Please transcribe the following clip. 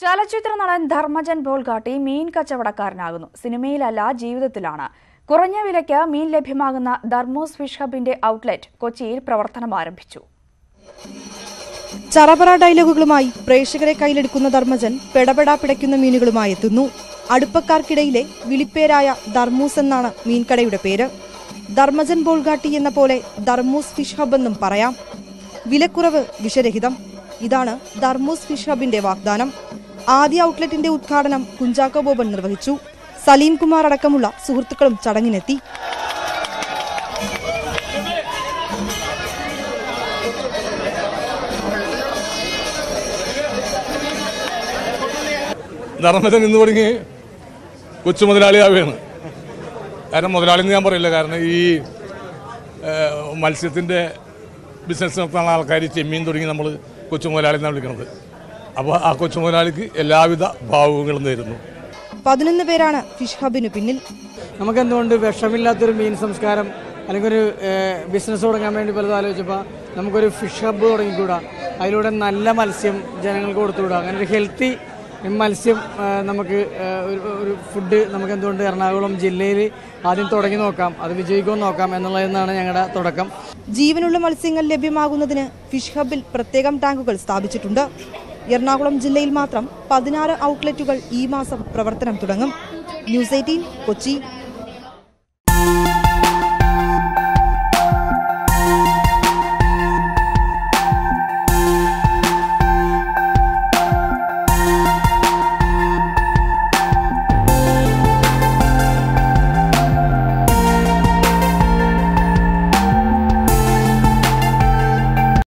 ചലച്ചിത്ര നടൻ ധർമ്മജൻ ബോൾഗാട്ടി മീൻ കച്ചവടക്കാരനാകുന്നു. സിനിമയിലല്ല, ജീവിതത്തിലാണ്. കുറഞ്ഞ വിലയ്ക്ക് മീൻ ലഭ്യമാകുന്ന ധർമ്മോസ് ഫിഷ് ഹബിന്റെ ഔട്ട്ലെറ്റ് കൊച്ചിയിൽ പ്രവർത്തനം ആരംഭിച്ചു. ചറപറ ഡയലോഗുകളുമായി പ്രേക്ഷകരെ കയ്യിലെടുക്കുന്ന ധർമ്മജൻ പെടപെടാ പിടയ്ക്കുന്ന മീനുകളുമായി എത്തുന്നു. അടുപ്പക്കാർക്കിടയിലെ വിളിപ്പേരായ ധർമ്മൂസ് എന്നാണ് മീൻകടയുടെ പേര്. ധർമ്മജൻ ബോൾഗാട്ടി എന്ന പോലെ ധർമ്മൂസ് ഫിഷ് ഹബ് എന്നും പറയാം. വിലക്കുറവ്, വിഷരഹിതം, ഇതാണ് ധർമ്മൂസ് ഫിഷ് ഹബിന്റെ വാഗ്ദാനം. ആദ്യ ഔട്ട്ലെറ്റിന്റെ ഉദ്ഘാടനം കുഞ്ചാക്കോ ബോബൻ നിർവഹിച്ചു. സലീം കുമാർ അടക്കമുള്ള സുഹൃത്തുക്കളും ചടങ്ങിനെത്തി. ധർമ്മജൻ ഇന്ന് തുടങ്ങി കൊച്ചു മുതലാളിയാവുകയാണ്. കാരണം മുതലാളി എന്ന് ഞാൻ പറയില്ല, കാരണം ഈ മത്സ്യത്തിൻ്റെ ബിസിനസ് നടത്തുന്ന ആൾക്കാർ ചെമ്മീൻ തുടങ്ങി നമ്മൾ കൊച്ചു മുതലാളി എന്നാണ് വിളിക്കുന്നത്. അപ്പോൾ ആ കൊച്ചു മുതലാളിക്ക് എല്ലാവിധ ഭാവുകങ്ങളും നേരുന്നു. 11 പേരാണ് ഫിഷ് ഹബിന് പിന്നിൽ. നമുക്ക് എന്തുകൊണ്ട് വിഷമില്ലാത്തൊരു മീൻ സംസ്കാരം അല്ലെങ്കിൽ ഒരു ബിസിനസ് തുടങ്ങാൻ വേണ്ടി പലതും ആലോചിച്ചപ്പോൾ നമുക്കൊരു ഫിഷ് ഹബ്ബ് തുടങ്ങിക്കൂടാ, അതിലൂടെ നല്ല മത്സ്യം ജനങ്ങൾക്ക് കൊടുത്തുകൂടാ, അങ്ങനെ ഒരു ഹെൽത്തി മത്സ്യം നമുക്ക് ഒരു ഫുഡ് നമുക്ക് എന്തുകൊണ്ട് എറണാകുളം ജില്ലയിൽ ആദ്യം തുടങ്ങി നോക്കാം, അത് വിജയിക്കുമെന്ന് നോക്കാം എന്നുള്ളതെന്നാണ് ഞങ്ങളുടെ തുടക്കം. ജീവനുള്ള മത്സ്യങ്ങൾ ലഭ്യമാകുന്നതിന് ഫിഷ് ഹബിൽ പ്രത്യേകം ടാങ്കുകൾ സ്ഥാപിച്ചിട്ടുണ്ട്. എറണാകുളം ജില്ലയിൽ മാത്രം 16 ഔട്ട്ലെറ്റുകൾ ഈ മാസം പ്രവർത്തനം തുടങ്ങും. ന്യൂസ് 18 കൊച്ചി.